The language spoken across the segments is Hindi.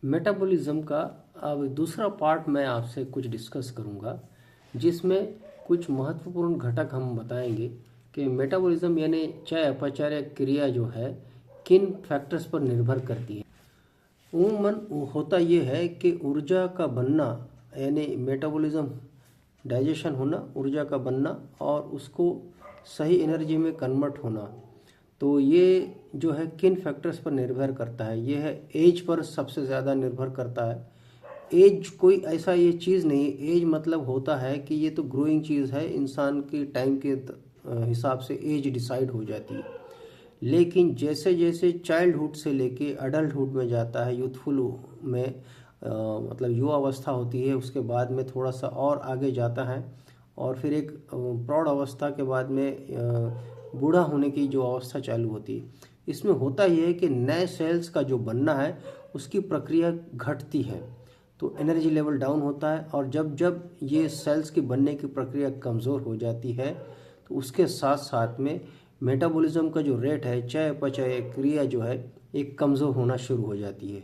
मेटाबॉलिज्म का अब दूसरा पार्ट मैं आपसे कुछ डिस्कस करूंगा, जिसमें कुछ महत्वपूर्ण घटक हम बताएंगे कि मेटाबॉलिज्म यानी चय अपचय क्रिया जो है किन फैक्टर्स पर निर्भर करती है। उमूमन होता यह है कि ऊर्जा का बनना यानी मेटाबॉलिज्म डाइजेशन होना, ऊर्जा का बनना और उसको सही एनर्जी में कन्वर्ट होना। तो ये जो है किन फैक्टर्स पर निर्भर करता है, ये है एज पर सबसे ज़्यादा निर्भर करता है। एज कोई ऐसा ये चीज़ नहीं है, एज मतलब होता है कि ये तो ग्रोइंग चीज़ है, इंसान के टाइम के हिसाब से एज डिसाइड हो जाती है। लेकिन जैसे जैसे चाइल्डहुड से लेके अडल्टहुड में जाता है, यूथफुल में मतलब युवा अवस्था होती है, उसके बाद में थोड़ा सा और आगे जाता है और फिर एक प्रौढ़ अवस्था के बाद में बूढ़ा होने की जो अवस्था चालू होती है। इसमें होता यह है कि नए सेल्स का जो बनना है उसकी प्रक्रिया घटती है, तो एनर्जी लेवल डाउन होता है। और जब जब ये सेल्स की बनने की प्रक्रिया कमज़ोर हो जाती है तो उसके साथ साथ में मेटाबॉलिज्म का जो रेट है, चय अपचय क्रिया जो है, एक कमज़ोर होना शुरू हो जाती है।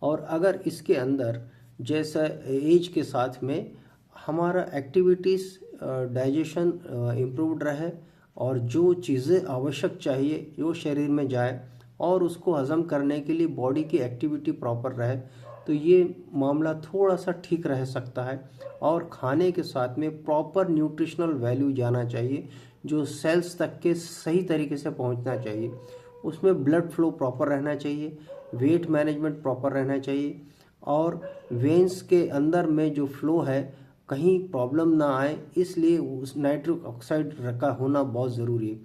और अगर इसके अंदर जैसा एज के साथ में हमारा एक्टिविटीज़ डाइजेशन इम्प्रूव्ड रहे और जो चीज़ें आवश्यक चाहिए वो शरीर में जाए और उसको हज़म करने के लिए बॉडी की एक्टिविटी प्रॉपर रहे, तो ये मामला थोड़ा सा ठीक रह सकता है। और खाने के साथ में प्रॉपर न्यूट्रिशनल वैल्यू जाना चाहिए, जो सेल्स तक के सही तरीके से पहुंचना चाहिए। उसमें ब्लड फ्लो प्रॉपर रहना चाहिए, वेट मैनेजमेंट प्रॉपर रहना चाहिए और वेंस के अंदर में जो फ्लो है कहीं प्रॉब्लम ना आए, इसलिए उस नाइट्रिक ऑक्साइड का होना बहुत ज़रूरी है।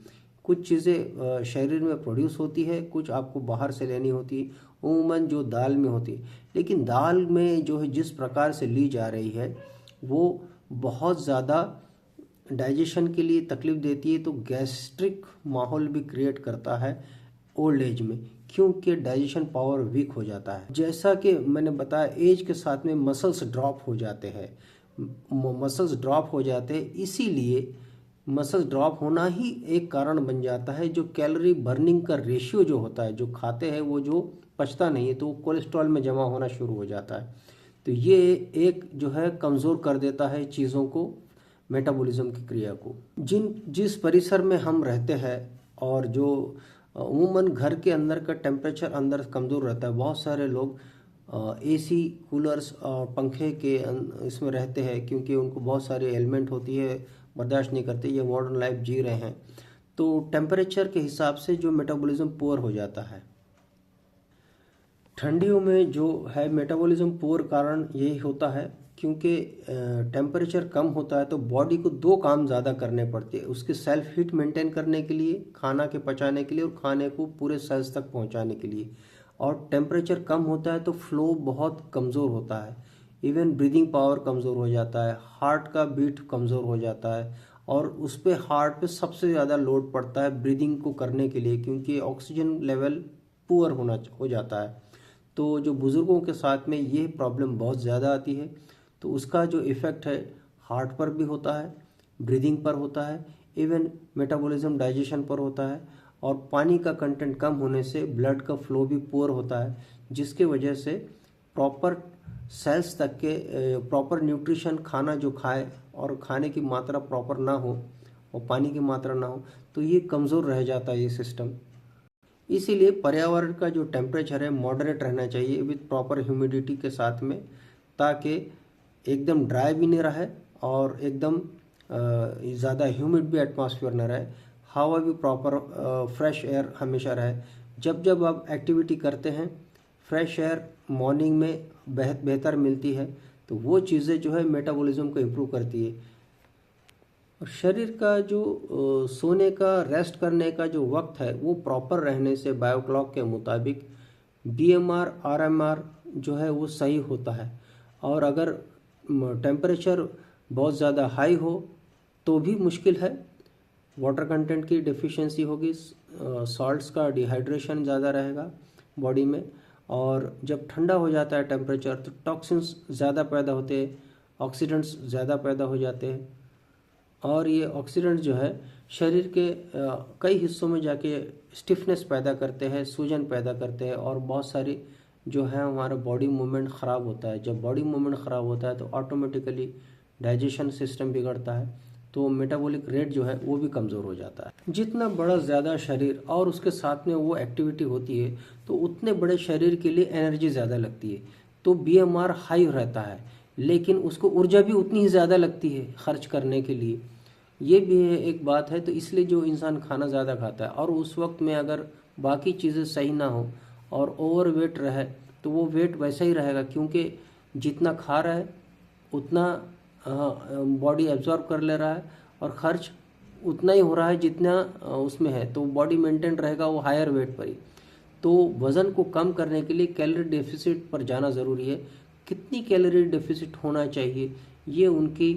कुछ चीज़ें शरीर में प्रोड्यूस होती है, कुछ आपको बाहर से लेनी होती है, उमूमन जो दाल में होती है। लेकिन दाल में जो है जिस प्रकार से ली जा रही है वो बहुत ज़्यादा डाइजेशन के लिए तकलीफ देती है, तो गैस्ट्रिक माहौल भी क्रिएट करता है ओल्ड एज में, क्योंकि डाइजेशन पावर वीक हो जाता है। जैसा कि मैंने बताया, एज के साथ में मसल्स ड्रॉप हो जाते हैं, मसल्स ड्रॉप हो जाते हैं, इसीलिए मसल्स ड्रॉप होना ही एक कारण बन जाता है। जो कैलोरी बर्निंग का रेशियो जो होता है, जो खाते हैं वो जो पचता नहीं है, तो वो कोलेस्ट्रॉल में जमा होना शुरू हो जाता है। तो ये एक जो है कमज़ोर कर देता है चीज़ों को, मेटाबॉलिज्म की क्रिया को। जिस परिसर में हम रहते हैं और जो अमूमन घर के अंदर का टेम्परेचर अंदर कमज़ोर रहता है, बहुत सारे लोग एसी, कूलर्स और पंखे के इसमें रहते हैं, क्योंकि उनको बहुत सारे एलिमेंट होती है, बर्दाश्त नहीं करते, ये मॉडर्न लाइफ जी रहे हैं, तो टेम्परेचर के हिसाब से जो मेटाबॉलिज्म पुअर हो जाता है। ठंडियों में जो है मेटाबॉलिज्म पुअर कारण यही होता है, क्योंकि टेम्परेचर कम होता है तो बॉडी को दो काम ज़्यादा करने पड़ते हैं, उसकी सेल्फ हीट मेंटेन करने के लिए, खाना के पचाने के लिए और खाने को पूरे सेल्स तक पहुंचाने के लिए। और टेम्परेचर कम होता है तो फ्लो बहुत कमज़ोर होता है, इवन ब्रीदिंग पावर कमज़ोर हो जाता है, हार्ट का बीट कमज़ोर हो जाता है और उस पर हार्ट पे सबसे ज़्यादा लोड पड़ता है ब्रीदिंग को करने के लिए, क्योंकि ऑक्सीजन लेवल पुअर हो जाता है। तो जो बुज़ुर्गों के साथ में ये प्रॉब्लम बहुत ज़्यादा आती है, तो उसका जो इफ़ेक्ट है हार्ट पर भी होता है, ब्रीदिंग पर होता है, इवन मेटाबॉलिज्म डाइजेशन पर होता है। और पानी का कंटेंट कम होने से ब्लड का फ्लो भी पुअर होता है, जिसके वजह से प्रॉपर सेल्स तक के प्रॉपर न्यूट्रिशन खाना जो खाए और खाने की मात्रा प्रॉपर ना हो और पानी की मात्रा ना हो, तो ये कमज़ोर रह जाता है ये सिस्टम। इसीलिए पर्यावरण का जो टेम्परेचर है मॉडरेट रहना चाहिए विथ प्रॉपर ह्यूमिडिटी के साथ में, ताकि एकदम ड्राई भी नहीं रहे और एकदम ज़्यादा ह्यूमिड भी एटमॉस्फेयर न रहे, हवा भी प्रॉपर फ्रेश एयर हमेशा रहे। जब जब आप एक्टिविटी करते हैं फ्रेश एयर मॉर्निंग में बेहतर मिलती है, तो वो चीज़ें जो है मेटाबॉलिज्म को इम्प्रूव करती है। और शरीर का जो सोने का, रेस्ट करने का जो वक्त है वो प्रॉपर रहने से बायोक्लॉक के मुताबिक बीएमआर आरएमआर जो है वो सही होता है। और अगर टेम्परेचर बहुत ज़्यादा हाई हो तो भी मुश्किल है, वाटर कंटेंट की डिफिशिएंसी होगी, सॉल्ट्स का डिहाइड्रेशन ज़्यादा रहेगा बॉडी में। और जब ठंडा हो जाता है टेम्परेचर तो टॉक्सिन्स ज़्यादा पैदा होते हैं, ऑक्सीडेंट्स ज़्यादा पैदा हो जाते हैं और ये ऑक्सीडेंट जो है शरीर के कई हिस्सों में जाके स्टिफनेस पैदा करते हैं, सूजन पैदा करते हैं और बहुत सारी जो है हमारा बॉडी मूवमेंट ख़राब होता है। जब बॉडी मूवमेंट ख़राब होता है तो ऑटोमेटिकली डाइजेशन सिस्टम बिगड़ता है, तो मेटाबॉलिक रेट जो है वो भी कमज़ोर हो जाता है। जितना बड़ा ज़्यादा शरीर और उसके साथ में वो एक्टिविटी होती है तो उतने बड़े शरीर के लिए एनर्जी ज़्यादा लगती है, तो बीएमआर हाई रहता है, लेकिन उसको ऊर्जा भी उतनी ही ज़्यादा लगती है खर्च करने के लिए। ये भी एक बात है। तो इसलिए जो इंसान खाना ज़्यादा खाता है और उस वक्त में अगर बाकी चीज़ें सही ना हो और ओवर वेट रहे तो वो वेट वैसा ही रहेगा, क्योंकि जितना खा रहा है उतना बॉडी एब्जॉर्ब कर ले रहा है और खर्च उतना ही हो रहा है जितना उसमें है, तो बॉडी मेंटेन रहेगा वो हायर वेट पर ही। तो वज़न को कम करने के लिए कैलोरी डेफिसिट पर जाना ज़रूरी है। कितनी कैलोरी डेफिसिट होना चाहिए ये उनकी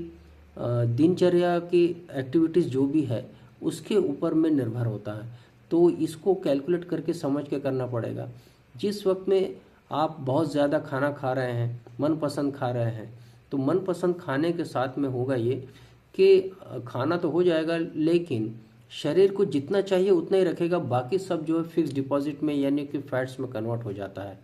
दिनचर्या की एक्टिविटीज़ जो भी है उसके ऊपर में निर्भर होता है। तो इसको कैलकुलेट करके समझ के करना पड़ेगा। जिस वक्त में आप बहुत ज़्यादा खाना खा रहे हैं, मनपसंद खा रहे हैं, तो मनपसंद खाने के साथ में होगा ये कि खाना तो हो जाएगा लेकिन शरीर को जितना चाहिए उतना ही रखेगा, बाकी सब जो है फिक्स डिपॉजिट में यानी कि फैट्स में कन्वर्ट हो जाता है।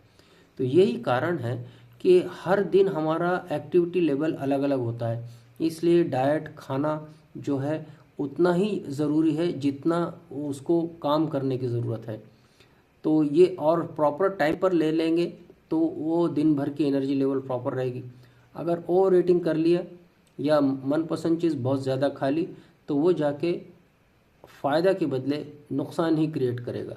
तो यही कारण है कि हर दिन हमारा एक्टिविटी लेवल अलग अलग होता है, इसलिए डाइट खाना जो है उतना ही ज़रूरी है जितना उसको काम करने की ज़रूरत है। तो ये और प्रॉपर टाइम पर ले लेंगे तो वो दिन भर की एनर्जी लेवल प्रॉपर रहेगी। अगर ओवर ईटिंग कर लिया या मनपसंद चीज़ बहुत ज़्यादा खा ली तो वो जाके फ़ायदा के बदले नुकसान ही क्रिएट करेगा।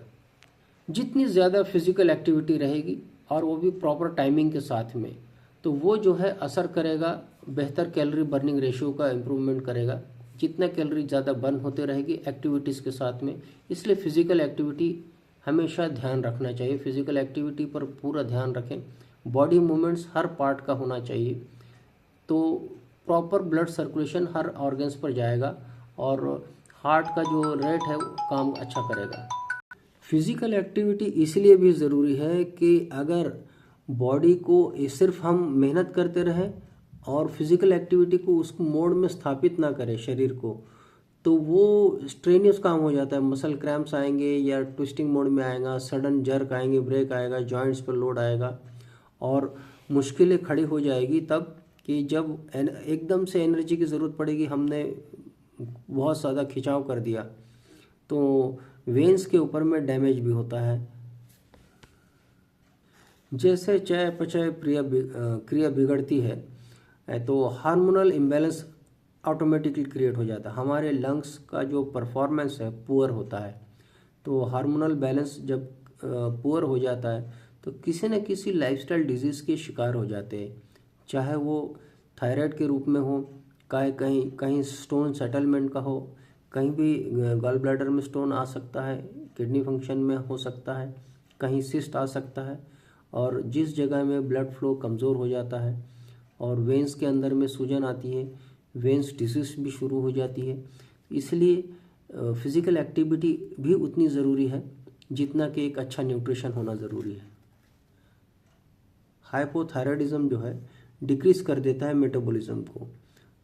जितनी ज़्यादा फिज़िकल एक्टिविटी रहेगी और वो भी प्रॉपर टाइमिंग के साथ में, तो वो जो है असर करेगा, बेहतर कैलोरी बर्निंग रेशियो का इम्प्रूवमेंट करेगा। जितना कैलोरी ज़्यादा बर्न होते रहेगी एक्टिविटीज़ के साथ में, इसलिए फ़िज़िकल एक्टिविटी हमेशा ध्यान रखना चाहिए। फ़िज़िकल एक्टिविटी पर पूरा ध्यान रखें। बॉडी मूवमेंट्स हर पार्ट का होना चाहिए, तो प्रॉपर ब्लड सर्कुलेशन हर ऑर्गन्स पर जाएगा और हार्ट का जो रेट है वो काम अच्छा करेगा। फिज़िकल एक्टिविटी इसलिए भी ज़रूरी है कि अगर बॉडी को सिर्फ हम मेहनत करते रहें और फिज़िकल एक्टिविटी को उस मोड में स्थापित ना करें शरीर को, तो वो स्ट्रेनियस काम हो जाता है। मसल क्रैम्प्स आएंगे या ट्विस्टिंग मोड में आएगा, सडन जर्क आएंगे, ब्रेक आएगा, जॉइंट्स पर लोड आएगा और मुश्किलें खड़ी हो जाएगी तब कि जब एकदम से एनर्जी की ज़रूरत पड़ेगी, हमने बहुत ज़्यादा खिंचाव कर दिया, तो वेन्स के ऊपर में डैमेज भी होता है। जैसे चयापचय क्रिया बिगड़ती है तो हार्मोनल इम्बैलेंस ऑटोमेटिकली क्रिएट हो जाता है। हमारे लंग्स का जो परफॉर्मेंस है पुअर होता है, तो हार्मोनल बैलेंस जब पुअर हो जाता है तो किसी न किसी लाइफस्टाइल डिजीज़ के शिकार हो जाते हैं, चाहे वो थायराइड के रूप में हो, कहीं कहीं स्टोन सेटलमेंट का हो, कहीं भी गॉल ब्लैडर में स्टोन आ सकता है, किडनी फंक्शन में हो सकता है, कहीं सिस्ट आ सकता है, और जिस जगह में ब्लड फ्लो कमज़ोर हो जाता है और वेंस के अंदर में सूजन आती है, वेंस डिसीज भी शुरू हो जाती है। इसलिए फिज़िकल एक्टिविटी भी उतनी ज़रूरी है जितना कि एक अच्छा न्यूट्रिशन होना ज़रूरी है। हाइपोथायराइडिज्म जो है डिक्रीज़ कर देता है मेटाबॉलिज्म को,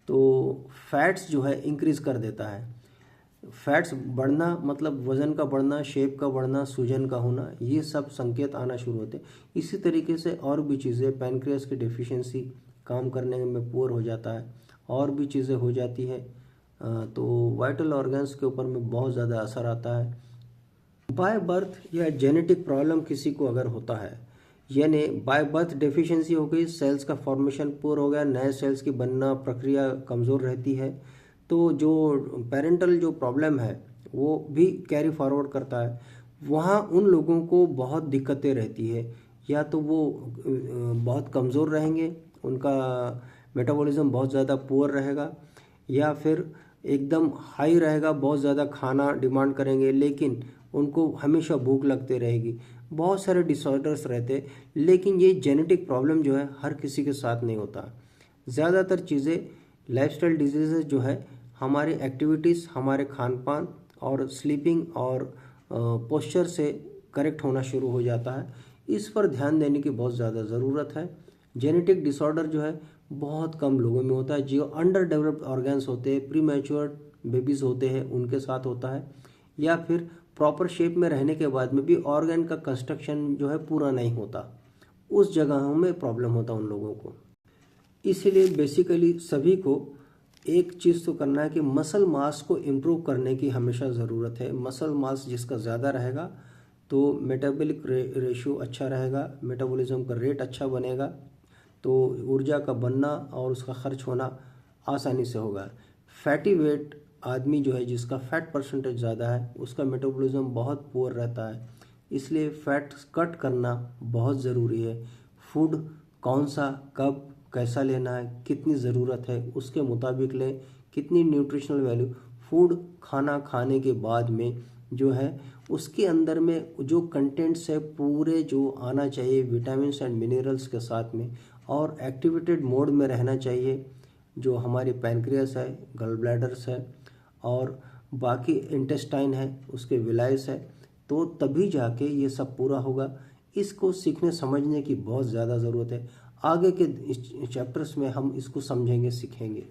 तो फैट्स जो है इंक्रीज़ कर देता है। फैट्स बढ़ना मतलब वज़न का बढ़ना, शेप का बढ़ना, सूजन का होना, ये सब संकेत आना शुरू होते हैं। इसी तरीके से और भी चीज़ें, पैनक्रियास की डेफिशिएंसी काम करने में पुअर हो जाता है, और भी चीज़ें हो जाती है, तो वाइटल ऑर्गन्स के ऊपर में बहुत ज़्यादा असर आता है। बाय बर्थ या जेनेटिक प्रॉब्लम किसी को अगर होता है, यानी बाय बर्थ डेफिशिएंसी हो गई, सेल्स का फॉर्मेशन पुअर हो गया, नए सेल्स की बनना प्रक्रिया कमज़ोर रहती है, तो जो पेरेंटल जो प्रॉब्लम है वो भी कैरी फॉरवर्ड करता है। वहाँ उन लोगों को बहुत दिक्कतें रहती है, या तो वो बहुत कमज़ोर रहेंगे, उनका मेटाबॉलिज्म बहुत ज़्यादा पुअर रहेगा, या फिर एकदम हाई रहेगा, बहुत ज़्यादा खाना डिमांड करेंगे लेकिन उनको हमेशा भूख लगते रहेगी। बहुत सारे डिसऑर्डर्स रहते, लेकिन ये जेनेटिक प्रॉब्लम जो है हर किसी के साथ नहीं होता। ज़्यादातर चीज़ें लाइफस्टाइल डिजीज़ जो है हमारी एक्टिविटीज़, हमारे खान पान और स्लीपिंग और पोस्चर से करेक्ट होना शुरू हो जाता है। इस पर ध्यान देने की बहुत ज़्यादा ज़रूरत है। जेनेटिक डिसऑर्डर जो है बहुत कम लोगों में होता है। जो अंडर डेवलप्ड ऑर्गन्स होते हैं, प्री मैच्योर्ड बेबीज़ होते हैं, उनके साथ होता है, या फिर प्रॉपर शेप में रहने के बाद में भी ऑर्गन का कंस्ट्रक्शन जो है पूरा नहीं होता, उस जगहों में प्रॉब्लम होता उन लोगों को। इसीलिए बेसिकली सभी को एक चीज़ तो करना है कि मसल मास को इम्प्रूव करने की हमेशा ज़रूरत है। मसल मास जिसका ज़्यादा रहेगा तो मेटाबॉलिक रेशियो अच्छा रहेगा, मेटाबॉलिज्म का रेट अच्छा बनेगा, तो ऊर्जा का बनना और उसका खर्च होना आसानी से होगा। फैटी वेट आदमी जो है जिसका फैट परसेंटेज ज़्यादा है उसका मेटाबॉलिज्म बहुत पुअर रहता है, इसलिए फैट कट करना बहुत ज़रूरी है। फूड कौन सा कब कैसा लेना है, कितनी ज़रूरत है उसके मुताबिक लें, कितनी न्यूट्रिशनल वैल्यू। फूड खाना खाने के बाद में जो है उसके अंदर में जो कंटेंट्स है पूरे जो आना चाहिए विटामिन एंड मिनरल्स के साथ में, और एक्टिवेटेड मोड में रहना चाहिए। जो हमारी पैनक्रियास है, गल ब्लैडर्स है और बाकी इंटेस्टाइन है, उसके विलायस है, तो तभी जाके ये सब पूरा होगा। इसको सीखने समझने की बहुत ज़्यादा ज़रूरत है। आगे के चैप्टर्स में हम इसको समझेंगे, सीखेंगे।